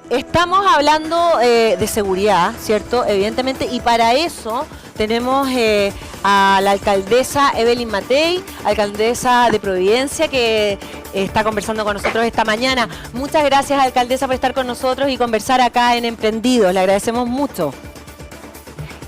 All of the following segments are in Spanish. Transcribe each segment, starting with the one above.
Estamos hablando de seguridad, ¿cierto? Evidentemente, y para eso tenemos a la alcaldesa Evelyn Matei, alcaldesa de Providencia, que está conversando con nosotros esta mañana. Muchas gracias, alcaldesa, por estar con nosotros y conversar acá en Emprendidos. Le agradecemos mucho.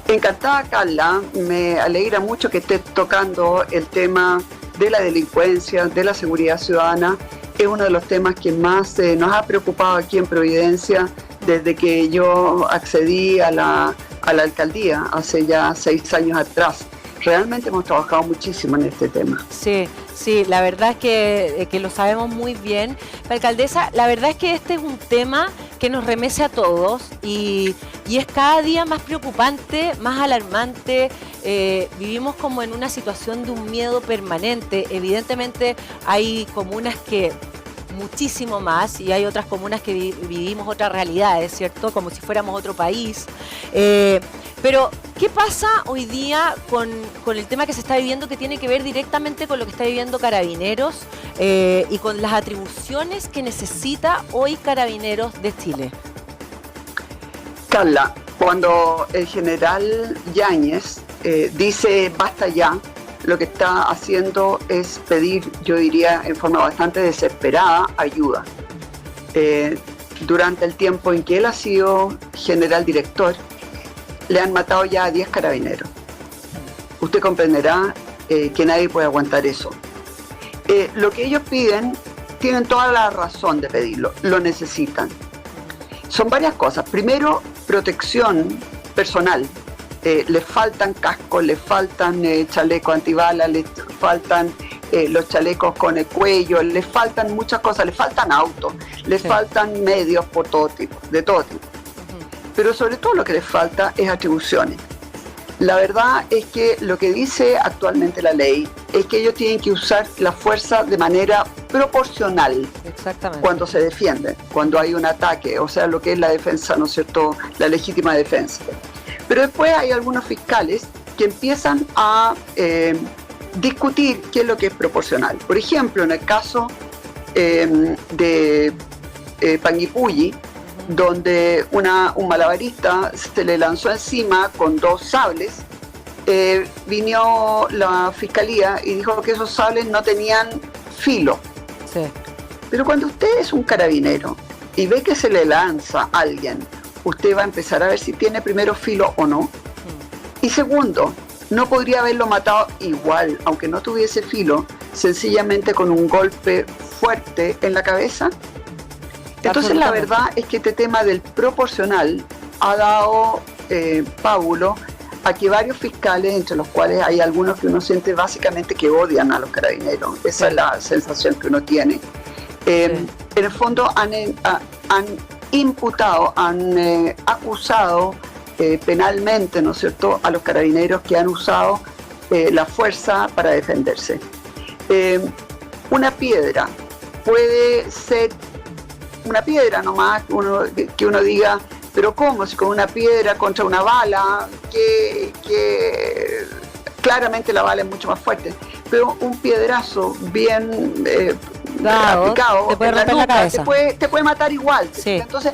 Encantada, Carla. Me alegra mucho que estés tocando el tema de la delincuencia, de la seguridad ciudadana. Es uno de los temas que más nos ha preocupado aquí en Providencia desde que yo accedí a la alcaldía hace ya 6 años atrás. Realmente hemos trabajado muchísimo en este tema. Sí, sí, la verdad es que lo sabemos muy bien. Alcaldesa, la verdad es que este es un tema que nos remece a todos y es cada día más preocupante, más alarmante. Vivimos como en una situación de un miedo permanente. Evidentemente hay comunas que muchísimo más y hay otras comunas que vivimos otras realidades, ¿cierto? Como si fuéramos otro país. Pero, ¿qué pasa hoy día con el tema que se está viviendo que tiene que ver directamente con lo que está viviendo Carabineros y con las atribuciones que necesita hoy Carabineros de Chile? Carla, cuando el general Yáñez dice basta ya, lo que está haciendo es pedir, yo diría en forma bastante desesperada, ayuda. Durante el tiempo en que él ha sido general director, le han matado ya a 10 carabineros. Usted comprenderá que nadie puede aguantar eso. Lo que ellos piden, tienen toda la razón de pedirlo, lo necesitan. Son varias cosas. Primero, protección personal. Les faltan cascos, les faltan chalecos antibalas, les faltan los chalecos con el cuello, les faltan muchas cosas, les faltan autos, les faltan medios por todo tipo, de todo tipo. Pero sobre todo lo que les falta es atribuciones. La verdad es que lo que dice actualmente la ley es que ellos tienen que usar la fuerza de manera proporcional. Exactamente. Cuando se defienden, cuando hay un ataque, o sea, lo que es la defensa, ¿no es cierto?, la legítima defensa. Pero después hay algunos fiscales que empiezan a discutir qué es lo que es proporcional. Por ejemplo, en el caso de Panguipulli, donde un malabarista se le lanzó encima con 2 sables, vino la fiscalía y dijo que esos sables no tenían filo. Sí. Pero cuando usted es un carabinero y ve que se le lanza a alguien, usted va a empezar a ver si tiene primero filo o no. Y segundo, no podría haberlo matado igual, aunque no tuviese filo, sencillamente con un golpe fuerte en la cabeza. Entonces la verdad es que este tema del proporcional ha dado pábulo a que varios fiscales, entre los cuales hay algunos que uno siente básicamente que odian a los carabineros, esa es la sensación que uno tiene, en el fondo han imputado, han acusado penalmente, ¿no es cierto?, a los carabineros que han usado la fuerza para defenderse. Una piedra puede ser una piedra nomás, que uno diga, pero ¿cómo? Si con una piedra contra una bala, que claramente la bala es mucho más fuerte, pero un piedrazo bien aplicado te puede romper la cabeza. Te puede matar igual. Sí. Entonces,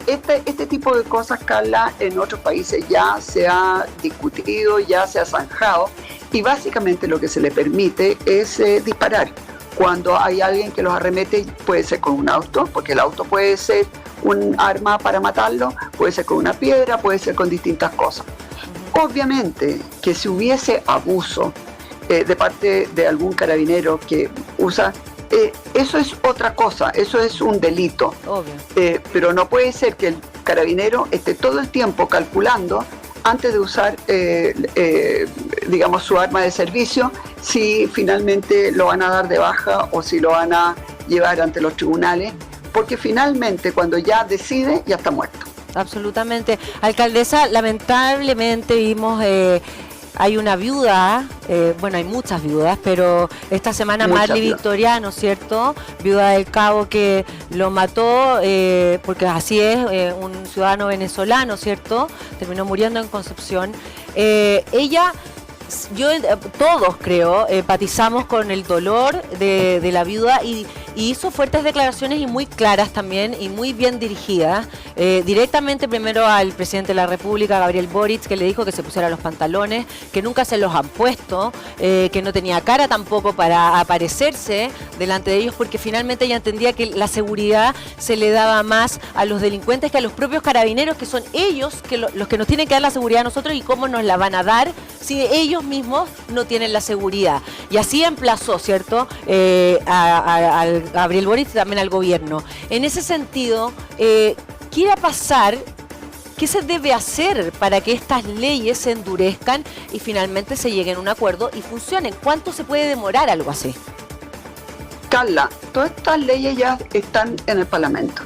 este tipo de cosas, Carla, en otros países ya se ha discutido, ya se ha zanjado, y básicamente lo que se le permite es disparar. Cuando hay alguien que los arremete, puede ser con un auto, porque el auto puede ser un arma para matarlo, puede ser con una piedra, puede ser con distintas cosas. Obviamente que si hubiese abuso de parte de algún carabinero que usa, eso es otra cosa, eso es un delito. Pero no puede ser que el carabinero esté todo el tiempo calculando antes de usar, digamos, su arma de servicio, si finalmente lo van a dar de baja o si lo van a llevar ante los tribunales, porque finalmente cuando ya decide, ya está muerto. Absolutamente. Alcaldesa, lamentablemente vimos... hay una viuda, bueno, hay muchas viudas, pero esta semana Marly Victoriano, ¿cierto? Viuda del cabo que lo mató, porque así es, un ciudadano venezolano, ¿cierto? Terminó muriendo en Concepción. Ella, todos creo, empatizamos con el dolor de la viuda y y hizo fuertes declaraciones y muy claras también y muy bien dirigidas, directamente primero al presidente de la República, Gabriel Boric, que le dijo que se pusiera los pantalones, que nunca se los han puesto, que no tenía cara tampoco para aparecerse delante de ellos, porque finalmente ella entendía que la seguridad se le daba más a los delincuentes que a los propios carabineros, que son ellos los que nos tienen que dar la seguridad a nosotros, y cómo nos la van a dar si ellos mismos no tienen la seguridad. Y así emplazó, ¿cierto?, a Gabriel Boric y también al gobierno. En ese sentido, ¿qué va a pasar? ¿Qué se debe hacer para que estas leyes se endurezcan y finalmente se llegue a un acuerdo y funcionen? ¿Cuánto se puede demorar algo así? Carla, todas estas leyes ya están en el Parlamento.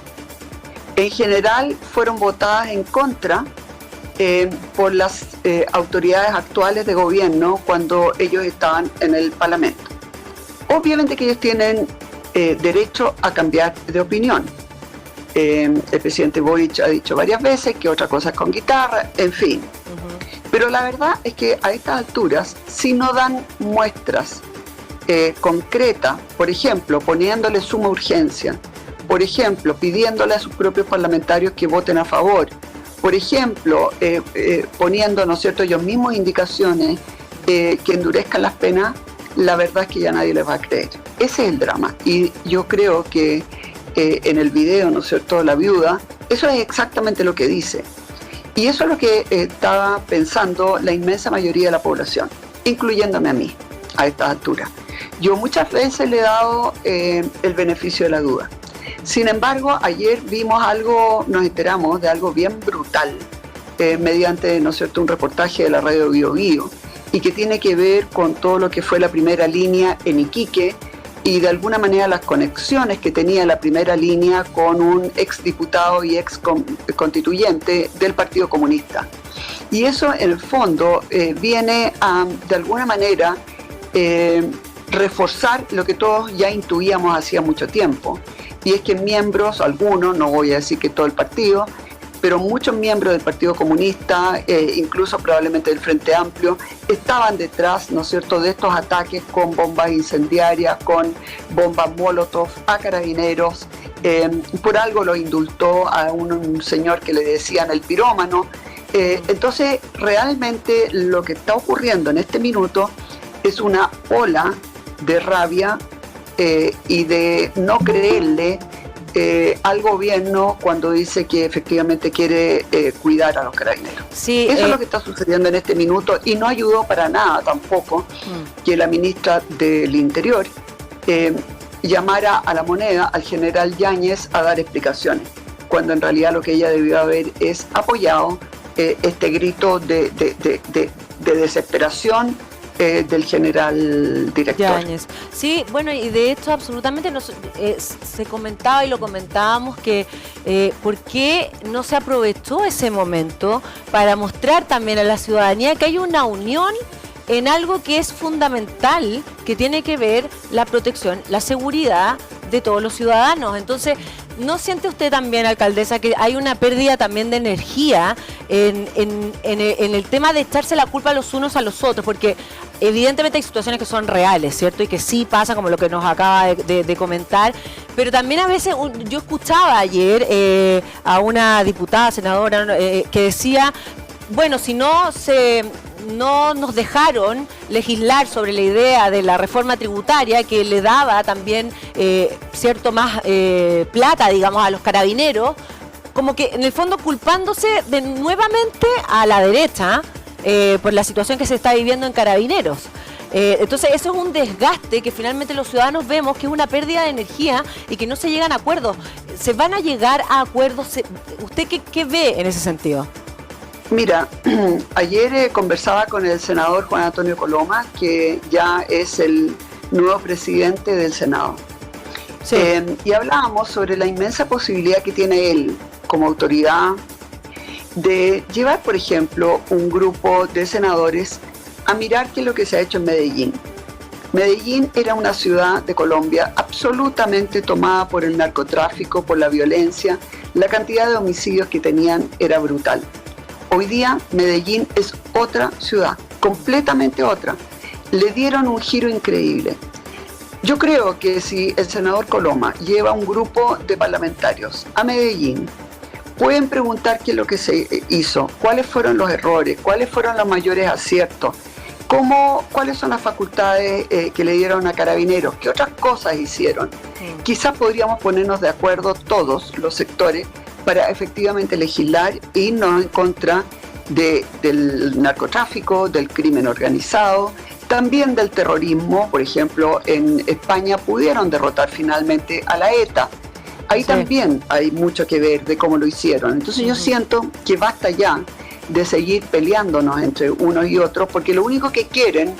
En general fueron votadas en contra por las autoridades actuales de gobierno cuando ellos estaban en el Parlamento. Obviamente que ellos tienen derecho a cambiar de opinión. El presidente Boric ha dicho varias veces que otra cosa es con guitarra, en fin. Pero la verdad es que a estas alturas, si no dan muestras concretas, por ejemplo, poniéndole suma urgencia, por ejemplo, pidiéndole a sus propios parlamentarios que voten a favor, por ejemplo, poniendo, ¿no es cierto?, ellos mismos indicaciones que endurezcan las penas, la verdad es que ya nadie les va a creer. Ese es el drama. Y yo creo que en el video, ¿no es cierto?, la viuda, eso es exactamente lo que dice. Y eso es lo que estaba pensando la inmensa mayoría de la población, incluyéndome a mí, a estas alturas. Yo muchas veces le he dado el beneficio de la duda. Sin embargo, ayer vimos algo, nos enteramos de algo bien brutal, mediante, ¿no es cierto?, un reportaje de la radio Bio Bio, y que tiene que ver con todo lo que fue la primera línea en Iquique, y de alguna manera las conexiones que tenía la primera línea con un exdiputado y ex constituyente del Partido Comunista. Y eso en el fondo viene a, de alguna manera, reforzar lo que todos ya intuíamos hacía mucho tiempo, y es que miembros, algunos, no voy a decir que todo el partido, pero muchos miembros del Partido Comunista, incluso probablemente del Frente Amplio, estaban detrás, ¿no es cierto?, de estos ataques con bombas incendiarias, con bombas Molotov a carabineros. Por algo lo indultó a un señor que le decían el pirómano. Entonces, realmente lo que está ocurriendo en este minuto es una ola de rabia y de no creerle al gobierno cuando dice que efectivamente quiere cuidar a los carabineros. Sí, eso es lo que está sucediendo en este minuto, y no ayudó para nada tampoco que la ministra del Interior llamara a la moneda al general Yáñez a dar explicaciones, cuando en realidad lo que ella debió haber es apoyado este grito de desesperación del general director. Yáñez. Sí, bueno, y de hecho absolutamente se comentaba y lo comentábamos que por qué no se aprovechó ese momento para mostrar también a la ciudadanía que hay una unión en algo que es fundamental, que tiene que ver la protección, la seguridad de todos los ciudadanos. Entonces, ¿no siente usted también, alcaldesa, que hay una pérdida también de energía en el tema de echarse la culpa los unos a los otros? Porque evidentemente hay situaciones que son reales, ¿cierto? Y que sí pasan, como lo que nos acaba de comentar. Pero también a veces, yo escuchaba ayer a una diputada, senadora, que decía, bueno, si no nos dejaron legislar sobre la idea de la reforma tributaria que le daba también cierto más plata, digamos, a los carabineros, como que en el fondo culpándose nuevamente a la derecha por la situación que se está viviendo en Carabineros. Entonces eso es un desgaste que finalmente los ciudadanos vemos que es una pérdida de energía y que no se llegan a acuerdos. ¿Se van a llegar a acuerdos? ¿Usted qué ve en ese sentido? Mira, ayer conversaba con el senador Juan Antonio Coloma, que ya es el nuevo presidente del Senado. Sí. Y hablábamos sobre la inmensa posibilidad que tiene él como autoridad de llevar, por ejemplo, un grupo de senadores a mirar qué es lo que se ha hecho en Medellín. Medellín era una ciudad de Colombia absolutamente tomada por el narcotráfico, por la violencia. La cantidad de homicidios que tenían era brutal. Hoy día Medellín es otra ciudad, completamente otra. Le dieron un giro increíble. Yo creo que si el senador Coloma lleva un grupo de parlamentarios a Medellín, pueden preguntar qué es lo que se hizo, cuáles fueron los errores, cuáles fueron los mayores aciertos, cuáles son las facultades que le dieron a Carabineros, qué otras cosas hicieron. Quizás podríamos ponernos de acuerdo todos los sectores para efectivamente legislar e irnos en contra del narcotráfico, del crimen organizado, también del terrorismo. Por ejemplo, en España pudieron derrotar finalmente a la ETA. Ahí también hay mucho que ver de cómo lo hicieron. Entonces yo siento que basta ya de seguir peleándonos entre unos y otros, porque lo único que quieren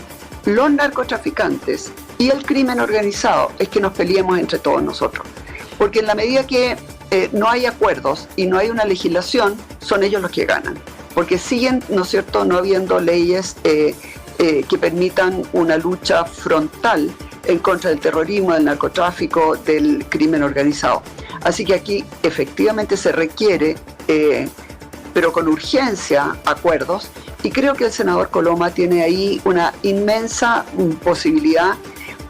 los narcotraficantes y el crimen organizado es que nos peleemos entre todos nosotros. Porque en la medida que no hay acuerdos y no hay una legislación, son ellos los que ganan. Porque siguen, ¿no es cierto?, no habiendo leyes que permitan una lucha frontal en contra del terrorismo, del narcotráfico, del crimen organizado. Así que aquí efectivamente se requiere, pero con urgencia, acuerdos, y creo que el senador Coloma tiene ahí una inmensa posibilidad,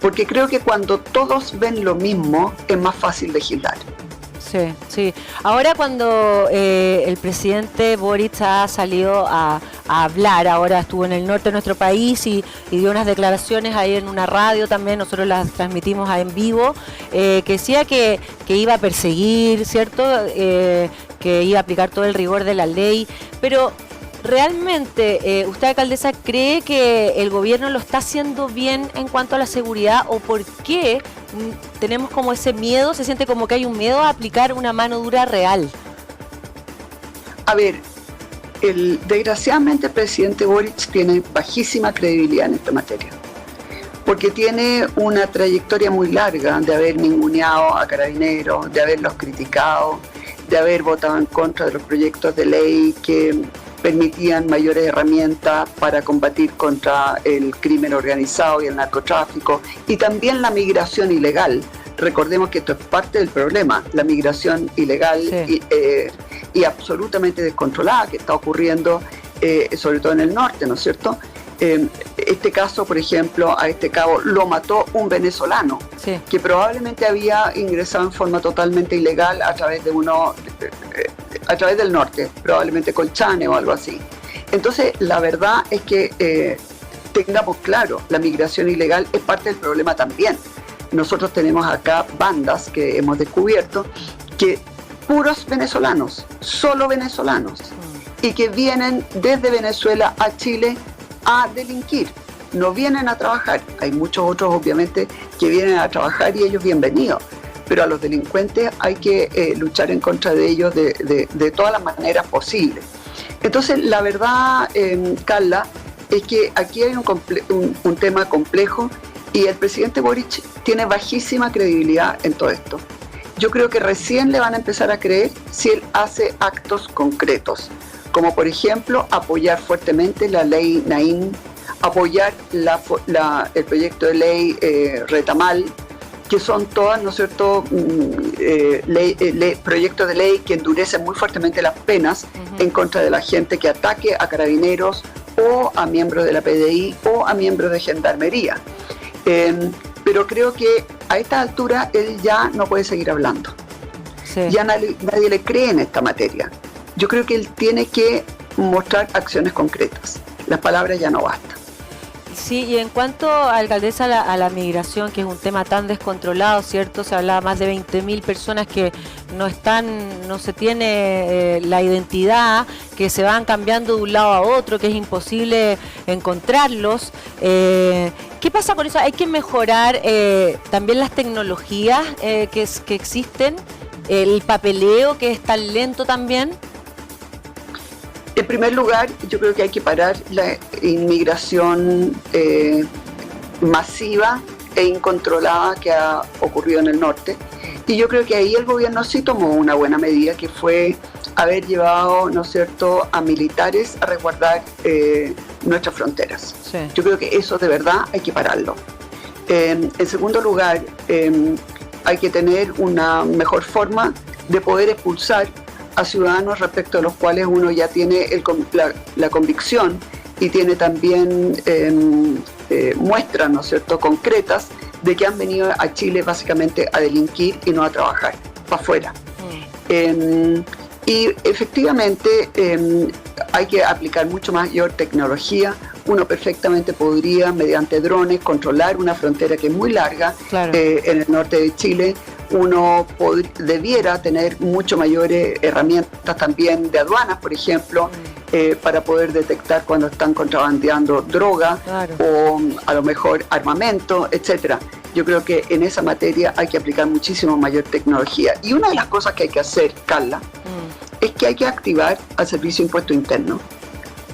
porque creo que cuando todos ven lo mismo es más fácil legislar. Sí, sí. Ahora cuando el presidente Boric ha salido a hablar, ahora estuvo en el norte de nuestro país y dio unas declaraciones ahí en una radio también, nosotros las transmitimos en vivo, que decía que iba a perseguir, ¿cierto? Que iba a aplicar todo el rigor de la ley, pero ¿realmente usted, alcaldesa, cree que el gobierno lo está haciendo bien en cuanto a la seguridad o por qué tenemos como ese miedo, se siente como que hay un miedo a aplicar una mano dura real? A ver, desgraciadamente el presidente Boric tiene bajísima credibilidad en esta materia, porque tiene una trayectoria muy larga de haber ninguneado a Carabineros, de haberlos criticado, de haber votado en contra de los proyectos de ley que permitían mayores herramientas para combatir contra el crimen organizado y el narcotráfico, y también la migración ilegal. Recordemos que esto es parte del problema, la migración ilegal y absolutamente descontrolada que está ocurriendo, sobre todo en el norte, ¿no es cierto? Este caso, por ejemplo, a este cabo lo mató un venezolano, que probablemente había ingresado en forma totalmente ilegal a través del norte, probablemente Colchane o algo así. Entonces, la verdad es que tengamos claro, la migración ilegal es parte del problema también. Nosotros tenemos acá bandas que hemos descubierto que puros venezolanos, solo venezolanos, y que vienen desde Venezuela a Chile a delinquir, no vienen a trabajar. Hay muchos otros, obviamente, que vienen a trabajar y ellos bienvenidos, pero a los delincuentes hay que luchar en contra de ellos de todas las maneras posibles. Entonces, la verdad, Carla, es que aquí hay un tema complejo y el presidente Boric tiene bajísima credibilidad en todo esto. Yo creo que recién le van a empezar a creer si él hace actos concretos, como por ejemplo apoyar fuertemente la ley Naim, apoyar el proyecto de ley Retamal, que son todas, ¿no es cierto?, proyectos de ley que endurecen muy fuertemente las penas en contra de la gente que ataque a Carabineros o a miembros de la PDI o a miembros de Gendarmería. Pero creo que a esta altura él ya no puede seguir hablando. Ya nadie le cree en esta materia. Yo creo que él tiene que mostrar acciones concretas. Las palabras ya no bastan. Sí, y en cuanto, alcaldesa, a la migración, que es un tema tan descontrolado, ¿cierto? Se hablaba más de 20.000 personas que no se tiene la identidad, que se van cambiando de un lado a otro, que es imposible encontrarlos. ¿Qué pasa con eso? Hay que mejorar también las tecnologías que existen, el papeleo que es tan lento también. En primer lugar, yo creo que hay que parar la inmigración masiva e incontrolada que ha ocurrido en el norte. Y yo creo que ahí el gobierno sí tomó una buena medida, que fue haber llevado, ¿no es cierto?, a militares a resguardar nuestras fronteras. Sí. Yo creo que eso de verdad hay que pararlo. En segundo lugar, hay que tener una mejor forma de poder expulsar a ciudadanos respecto a los cuales uno ya tiene la convicción y tiene también muestras, ¿no es cierto?, concretas de que han venido a Chile básicamente a delinquir y no a trabajar, para afuera. Y efectivamente hay que aplicar mucho mayor tecnología. Uno perfectamente podría, mediante drones, controlar una frontera que es muy larga, claro, en el norte de Chile. Uno debiera tener mucho mayores herramientas también de aduanas, por ejemplo, para poder detectar cuando están contrabandeando droga, claro, o a lo mejor armamento, etcétera. Yo creo que en esa materia hay que aplicar muchísimo mayor tecnología. Y una de las cosas que hay que hacer, Carla, es que hay que activar al Servicio de Impuesto Interno.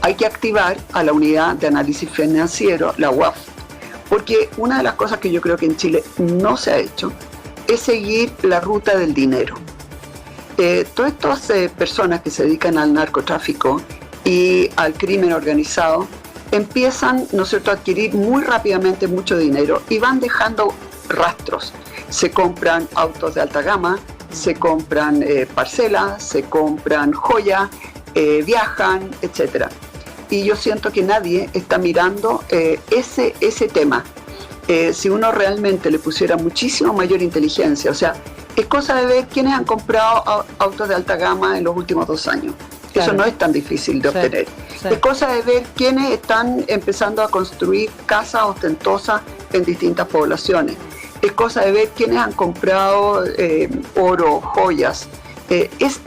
Hay que activar a la Unidad de Análisis Financiero, la UAF, porque una de las cosas que yo creo que en Chile no se ha hecho es seguir la ruta del dinero. Todas estas personas que se dedican al narcotráfico y al crimen organizado empiezan, ¿no es cierto?, a adquirir muy rápidamente mucho dinero y van dejando rastros. Se compran autos de alta gama, se compran parcelas, se compran joyas, viajan, etcétera. Y yo siento que nadie está mirando ese tema. Si uno realmente le pusiera muchísimo mayor inteligencia, o sea, es cosa de ver quiénes han comprado autos de alta gama en los últimos 2 años. Claro. Eso no es tan difícil de obtener. Sí. Es cosa de ver quiénes están empezando a construir casas ostentosas en distintas poblaciones. Es cosa de ver quiénes han comprado oro, joyas.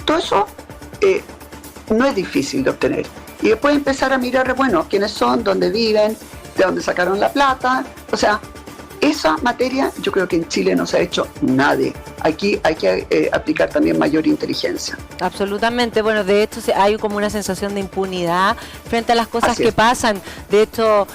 Todo eso no es difícil de obtener. Y después empezar a mirar, bueno, quiénes son, dónde viven, de dónde sacaron la plata. O sea, esa materia yo creo que en Chile no se ha hecho nadie. Aquí hay que aplicar también mayor inteligencia. Absolutamente. Bueno, de hecho hay como una sensación de impunidad frente a las cosas que pasan. De hecho,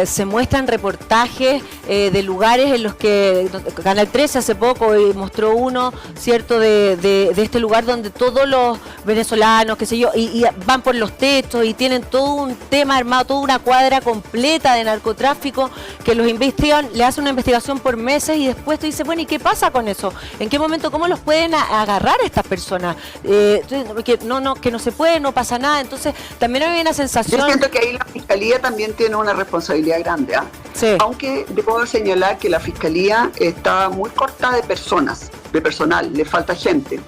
se muestran reportajes de lugares en los que Canal 13 hace poco mostró uno, ¿cierto?, de este lugar donde todos los venezolanos, qué sé yo, y van por los techos y tienen todo un tema armado, toda una cuadra completa de narcotráfico que los investigan, le hacen una investigación por meses y después tú dices, bueno, ¿y qué pasa con eso? ¿En qué momento, cómo los pueden agarrar a estas personas? Que no se puede, no pasa nada. Entonces también hay una sensación... Yo siento que ahí la Fiscalía también tiene una responsabilidad grande, ¿eh? Sí. Aunque debo señalar que la Fiscalía está muy corta de personas, de personal, le falta gente.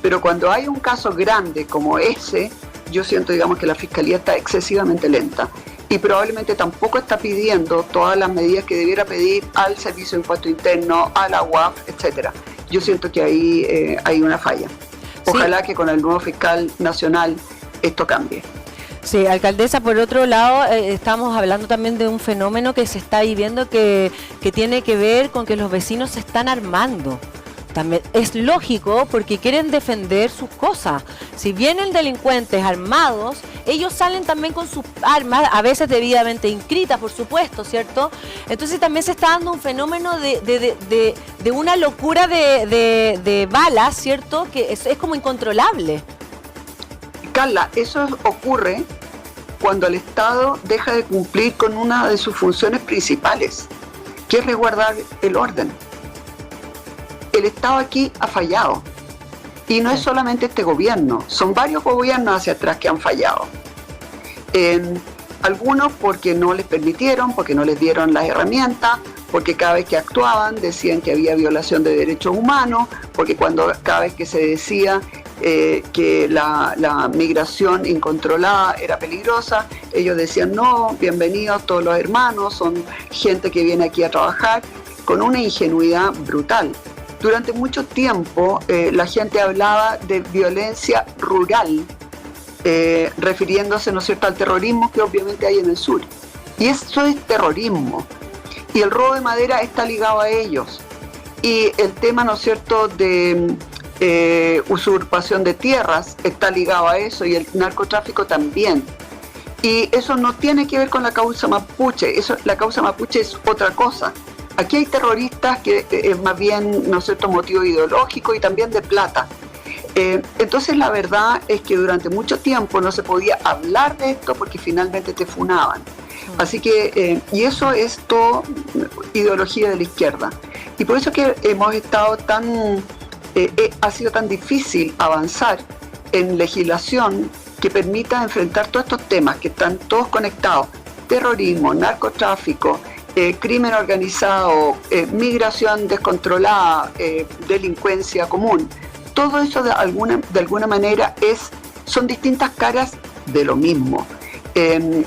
Pero cuando hay un caso grande como ese, yo siento, digamos, que la Fiscalía está excesivamente lenta. Y probablemente tampoco está pidiendo todas las medidas que debiera pedir al Servicio de Impuesto Interno, a la UAF, etcétera. Yo siento que ahí hay una falla. Ojalá que con el nuevo fiscal nacional esto cambie. Sí, alcaldesa, por otro lado, estamos hablando también de un fenómeno que se está viviendo que tiene que ver con que los vecinos se están armando. También es lógico porque quieren defender sus cosas. Si vienen delincuentes armados, ellos salen también con sus armas, a veces debidamente inscritas, por supuesto, ¿cierto? Entonces también se está dando un fenómeno de una locura de balas, ¿cierto? Que es como incontrolable. Carla, eso ocurre cuando el Estado deja de cumplir con una de sus funciones principales, que es resguardar el orden. El Estado aquí ha fallado. Y no es solamente este gobierno, son varios gobiernos hacia atrás que han fallado. Algunos porque no les permitieron, porque no les dieron las herramientas, porque cada vez que actuaban decían que había violación de derechos humanos, porque cada vez que se decía que la migración incontrolada era peligrosa, ellos decían no, bienvenidos todos los hermanos, son gente que viene aquí a trabajar, con una ingenuidad brutal. Durante mucho tiempo la gente hablaba de violencia rural, refiriéndose, ¿no es cierto?, al terrorismo que obviamente hay en el sur. Y eso es terrorismo. Y el robo de madera está ligado a ellos. Y el tema, ¿no es cierto?, de usurpación de tierras está ligado a eso, y el narcotráfico también. Y eso no tiene que ver con la causa mapuche, la causa mapuche es otra cosa. Aquí hay terroristas que es más bien, ¿no es cierto?, motivo ideológico y también de plata. Entonces la verdad es que durante mucho tiempo no se podía hablar de esto porque finalmente te funaban. Así que, y eso es todo ideología de la izquierda. Y por eso que hemos estado ha sido tan difícil avanzar en legislación que permita enfrentar todos estos temas que están todos conectados. Terrorismo, narcotráfico, crimen organizado, migración descontrolada, delincuencia común. Todo eso de alguna manera son distintas caras de lo mismo.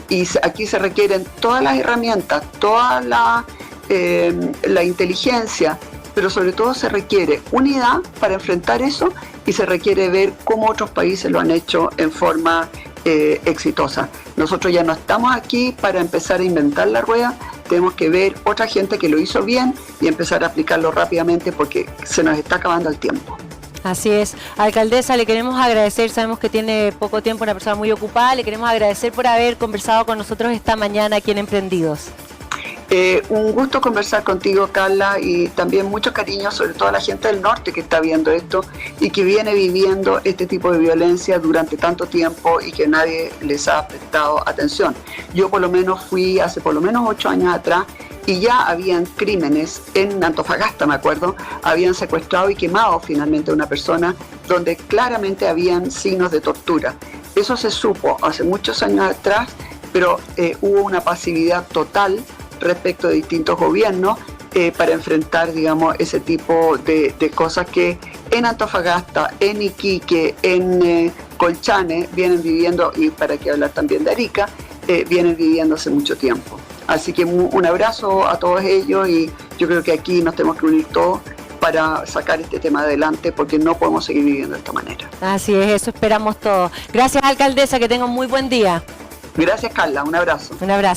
Y aquí se requieren todas las herramientas, toda la inteligencia, pero sobre todo se requiere unidad para enfrentar eso y se requiere ver cómo otros países lo han hecho en forma exitosa. Nosotros ya no estamos aquí para empezar a inventar la rueda, tenemos que ver otra gente que lo hizo bien y empezar a aplicarlo rápidamente porque se nos está acabando el tiempo. Así es. Alcaldesa, le queremos agradecer, sabemos que tiene poco tiempo, una persona muy ocupada, le queremos agradecer por haber conversado con nosotros esta mañana aquí en Emprendidos. Un gusto conversar contigo, Carla, y también mucho cariño sobre todo a la gente del norte que está viendo esto y que viene viviendo este tipo de violencia durante tanto tiempo y que nadie les ha prestado atención. Yo por lo menos fui hace por lo menos 8 años atrás y ya habían crímenes en Antofagasta, me acuerdo, habían secuestrado y quemado finalmente a una persona donde claramente habían signos de tortura. Eso se supo hace muchos años atrás, pero hubo una pasividad total respecto de distintos gobiernos para enfrentar, digamos, ese tipo de cosas que en Antofagasta, en Iquique, en Colchane vienen viviendo, y para que hablar también de Arica, vienen viviendo hace mucho tiempo. Así que un abrazo a todos ellos y yo creo que aquí nos tenemos que unir todos para sacar este tema adelante porque no podemos seguir viviendo de esta manera. Así es, eso esperamos todos. Gracias, alcaldesa, que tenga un muy buen día. Gracias, Carla, un abrazo. Un abrazo.